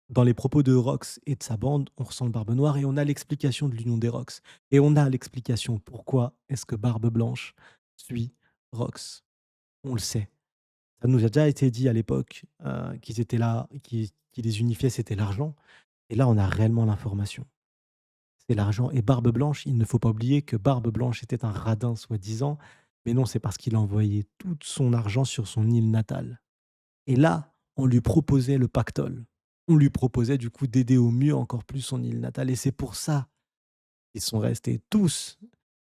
Dans les propos de Rox et de sa bande, on ressent le Barbe Noire et on a l'explication de l'union des Rox. Et on a l'explication pourquoi est-ce que Barbe Blanche suit Rox. On le sait. Ça nous a déjà été dit à l'époque qu'ils étaient là, qui les unifiait, c'était l'argent. Et là, on a réellement l'information. C'est l'argent. Et Barbe Blanche, il ne faut pas oublier que Barbe Blanche était un radin, soi-disant. Mais non, c'est parce qu'il a envoyé tout son argent sur son île natale. Et là, on lui proposait le pactole. On lui proposait du coup d'aider au mieux encore plus son île natale. Et c'est pour ça qu'ils sont restés tous,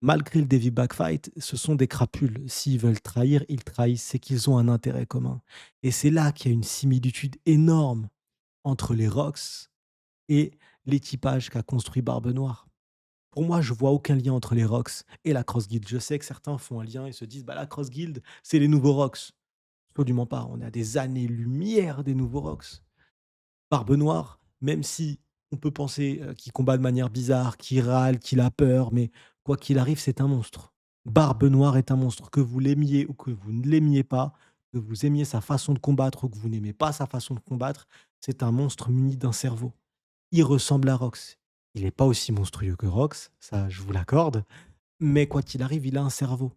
malgré le Davy Backfight, ce sont des crapules. S'ils veulent trahir, ils trahissent. C'est qu'ils ont un intérêt commun. Et c'est là qu'il y a une similitude énorme entre les Rocks et l'équipage qu'a construit Barbe Noire. Pour moi, je vois aucun lien entre les Rocks et la Cross Guild. Je sais que certains font un lien et se disent bah, la Cross Guild, c'est les nouveaux Rocks. Absolument pas. On est à des années-lumière des nouveaux Rocks. Barbe Noire, même si on peut penser qu'il combat de manière bizarre, qu'il râle, qu'il a peur, mais quoi qu'il arrive, c'est un monstre. Barbe Noire est un monstre. Que vous l'aimiez ou que vous ne l'aimiez pas, que vous aimiez sa façon de combattre ou que vous n'aimez pas sa façon de combattre, c'est un monstre muni d'un cerveau. Il ressemble à Rox. Il n'est pas aussi monstrueux que Rox, ça je vous l'accorde, mais quoi qu'il arrive, il a un cerveau.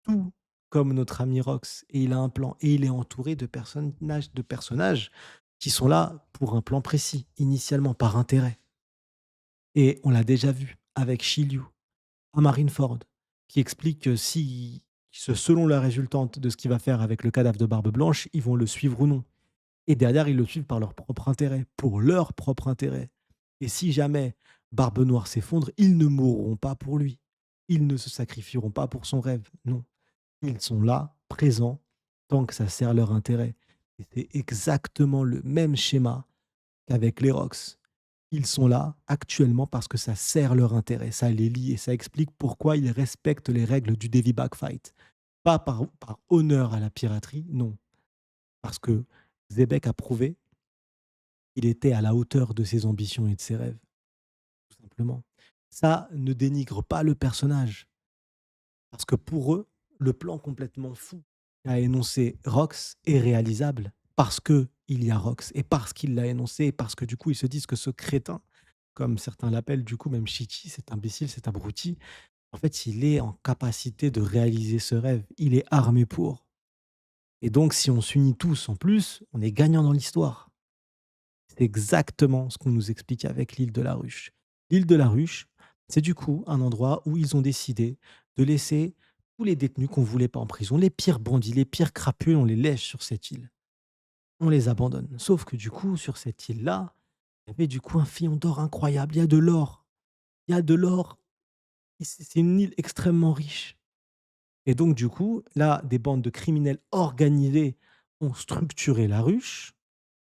Tout comme notre ami Rox, et il a un plan. Et il est entouré de personnages qui sont là pour un plan précis, initialement, par intérêt. Et on l'a déjà vu avec Shiryu, à Marineford, qui explique que si, selon la résultante de ce qu'il va faire avec le cadavre de Barbe Blanche, ils vont le suivre ou non. Et derrière, ils le suivent par leur propre intérêt, pour leur propre intérêt. Et si jamais Barbe Noire s'effondre, ils ne mourront pas pour lui. Ils ne se sacrifieront pas pour son rêve. Non. Ils sont là, présents, tant que ça sert leur intérêt. Et c'est exactement le même schéma qu'avec les Rocks. Ils sont là actuellement parce que ça sert leur intérêt. Ça les lie et ça explique pourquoi ils respectent les règles du Davy Backfight. Pas par honneur à la piraterie, non. Parce que Zebek a prouvé qu'il était à la hauteur de ses ambitions et de ses rêves, tout simplement. Ça ne dénigre pas le personnage. Parce que pour eux, le plan complètement fou qu'a énoncé Rox est réalisable parce qu'il y a Rox et parce qu'il l'a énoncé et parce que du coup, ils se disent que ce crétin, comme certains l'appellent, du coup, même Shiki, cet imbécile, cet abruti, en fait, il est en capacité de réaliser ce rêve. Il est armé pour. Et donc, si on s'unit tous en plus, on est gagnant dans l'histoire. C'est exactement ce qu'on nous explique avec l'île de la Ruche. L'île de la Ruche, c'est du coup un endroit où ils ont décidé de laisser tous les détenus qu'on voulait pas en prison, les pires bandits, les pires crapules, on les laisse sur cette île. On les abandonne. Sauf que du coup, sur cette île-là, il y avait du coup un filon d'or incroyable. Il y a de l'or. Il y a de l'or. Et c'est une île extrêmement riche. Et donc, du coup, là, des bandes de criminels organisés ont structuré la ruche,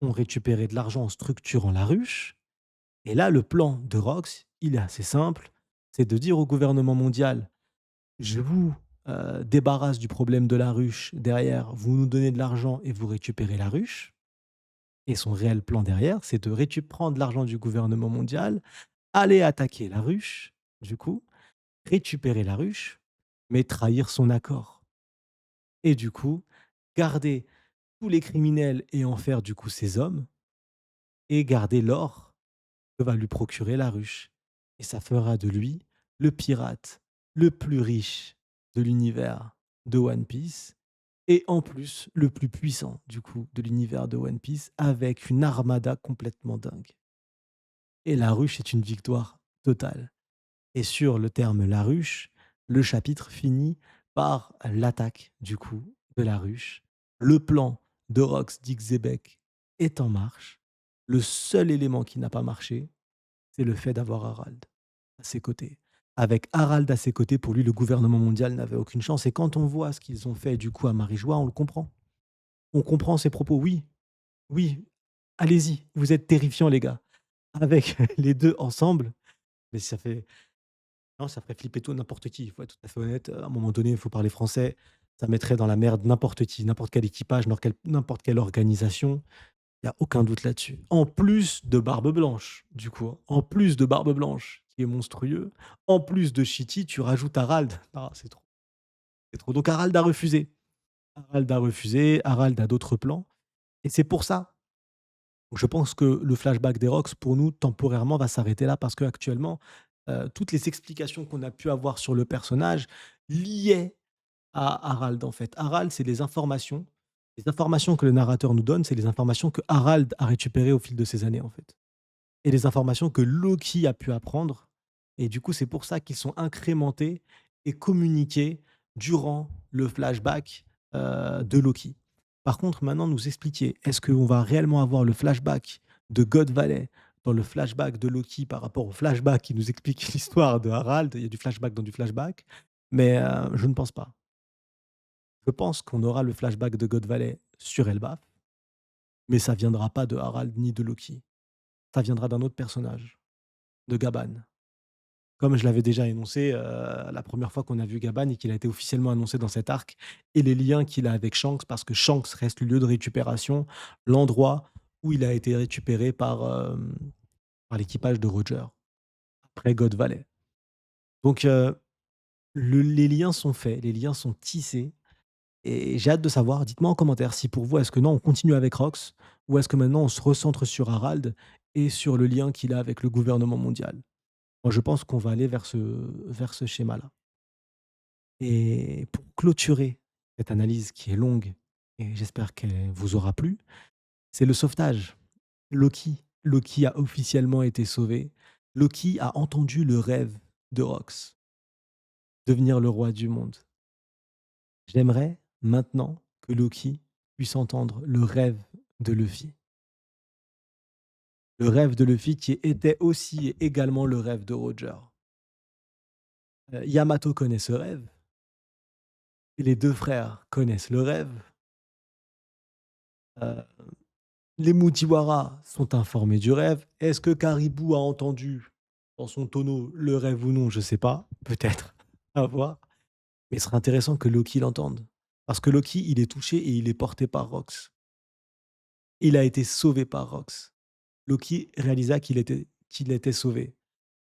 ont récupéré de l'argent en structurant la ruche. Et là, le plan de Rox, il est assez simple. C'est de dire au gouvernement mondial, je vous débarrasse du problème de la ruche derrière, vous nous donnez de l'argent et vous récupérez la ruche. Et son réel plan derrière, c'est de prendre l'argent du gouvernement mondial, aller attaquer la ruche, du coup, récupérer la ruche, mais trahir son accord. Et du coup, garder tous les criminels et en faire du coup ses hommes, et garder l'or que va lui procurer la ruche. Et ça fera de lui le pirate le plus riche de l'univers de One Piece et en plus le plus puissant du coup de l'univers de One Piece avec une armada complètement dingue. Et la ruche est une victoire totale. Et sur le terme la ruche, le chapitre finit par l'attaque du coup de la ruche. Le plan de Rox Dixebeck est en marche. Le seul élément qui n'a pas marché, c'est le fait d'avoir Harald à ses côtés. Avec Harald à ses côtés, pour lui, le gouvernement mondial n'avait aucune chance. Et quand on voit ce qu'ils ont fait du coup à Marie-Joie, on le comprend. On comprend ses propos. Oui, oui, allez-y, vous êtes terrifiants, les gars. Avec les deux ensemble, mais ça fait, non, ça ferait flipper tout n'importe qui. Il faut être tout à fait honnête. À un moment donné, il faut parler français. Ça mettrait dans la merde n'importe qui, n'importe quel équipage, n'importe quelle organisation. Il y a aucun doute là-dessus. En plus de Barbe Blanche, du coup, hein. En plus de Barbe Blanche, qui est monstrueux, en plus de Chitty, tu rajoutes Harald. Ah, c'est trop, c'est trop. Donc Harald a refusé. Harald a refusé, Harald a d'autres plans. Et c'est pour ça, je pense que le flashback d'Erox, pour nous, temporairement, va s'arrêter là parce qu'actuellement, toutes les explications qu'on a pu avoir sur le personnage liaient à Harald, en fait. Harald, c'est les informations que le narrateur nous donne, c'est les informations que Harald a récupérées au fil de ces années, en fait. Et les informations que Loki a pu apprendre. Et du coup, c'est pour ça qu'ils sont incrémentés et communiqués durant le flashback de Loki. Par contre, maintenant, nous expliquer, est-ce qu'on va réellement avoir le flashback de God Valley dans le flashback de Loki par rapport au flashback qui nous explique l'histoire de Harald? Il y a du flashback dans du flashback, mais je ne pense pas. Je pense qu'on aura le flashback de God Valley sur Elbaf, mais ça viendra pas de Harald ni de Loki. Ça viendra d'un autre personnage, de Gaban. Comme je l'avais déjà énoncé, la première fois qu'on a vu Gaban et qu'il a été officiellement annoncé dans cet arc et les liens qu'il a avec Shanks parce que Shanks reste le lieu de récupération, l'endroit où il a été récupéré par l'équipage de Roger, après God Valley. Donc les liens sont faits, les liens sont tissés et j'ai hâte de savoir, dites-moi en commentaire si pour vous, est-ce que non, on continue avec Rox ou est-ce que maintenant on se recentre sur Harald et sur le lien qu'il a avec le gouvernement mondial? Moi, je pense qu'on va aller vers ce schéma-là. Et pour clôturer cette analyse qui est longue et j'espère qu'elle vous aura plu, c'est le sauvetage. Loki. Loki a officiellement été sauvé. Loki a entendu le rêve de Rox, devenir le roi du monde. J'aimerais maintenant que Loki puisse entendre le rêve de Luffy. Le rêve de Luffy qui était aussi et également le rêve de Roger. Yamato connaît ce rêve, et les deux frères connaissent le rêve. Euh, Les Mujiwara sont informés du rêve. Est-ce que Caribou a entendu dans son tonneau le rêve ou non? Je sais pas. Peut-être. À voir. Mais ce serait intéressant que Loki l'entende. Parce que Loki, il est touché et il est porté par Rox. Il a été sauvé par Rox. Loki réalisa qu'il était sauvé.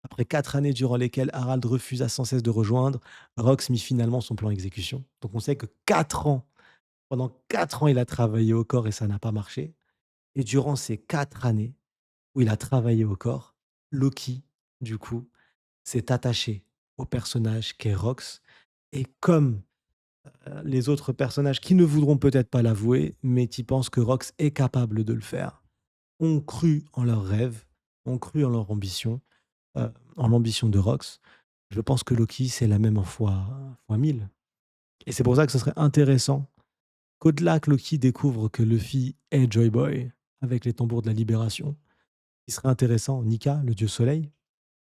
Après 4 années durant lesquelles Harald refusa sans cesse de rejoindre, Rox mit finalement son plan en exécution. Donc on sait que 4 ans, pendant 4 ans, il a travaillé au corps et ça n'a pas marché. Et durant ces 4 années, où il a travaillé au corps, Loki, du coup, s'est attaché au personnage qu'est Rox. Et comme les autres personnages qui ne voudront peut-être pas l'avouer, mais qui pensent que Rox est capable de le faire, ont cru en leurs rêves, ont cru en leur ambition, en l'ambition de Rox. Je pense que Loki, c'est la même en fois 1000. Et c'est pour ça que ce serait intéressant qu'au-delà que Loki découvre que Luffy est Joy Boy avec les tambours de la libération, ce qui serait intéressant, Nika, le dieu soleil,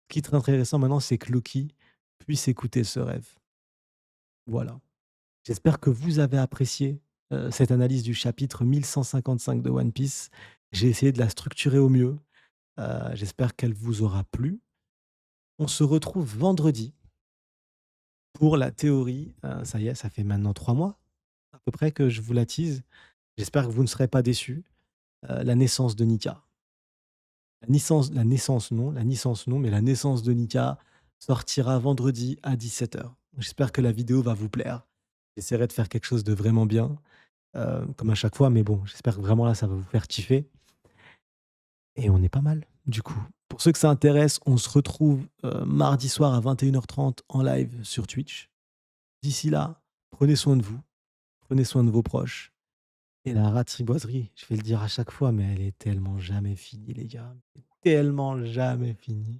ce qui est très intéressant maintenant, c'est que Loki puisse écouter ce rêve. Voilà. J'espère que vous avez apprécié cette analyse du chapitre 1155 de One Piece. J'ai essayé de la structurer au mieux. J'espère qu'elle vous aura plu. On se retrouve vendredi pour la théorie. Ça y est, ça fait maintenant 3 mois à peu près que je vous la tease. J'espère que vous ne serez pas déçus. la naissance de Nika. La naissance non, mais la naissance de Nika sortira vendredi à 17h. J'espère que la vidéo va vous plaire. J'essaierai de faire quelque chose de vraiment bien, comme à chaque fois, mais bon, j'espère que vraiment là, ça va vous faire kiffer et on est pas mal, du coup. Pour ceux que ça intéresse, on se retrouve, mardi soir à 21h30 en live sur Twitch. D'ici là, prenez soin de vous, prenez soin de vos proches et la ratiboiserie, je vais le dire à chaque fois, mais elle est tellement jamais finie, les gars, tellement jamais finie.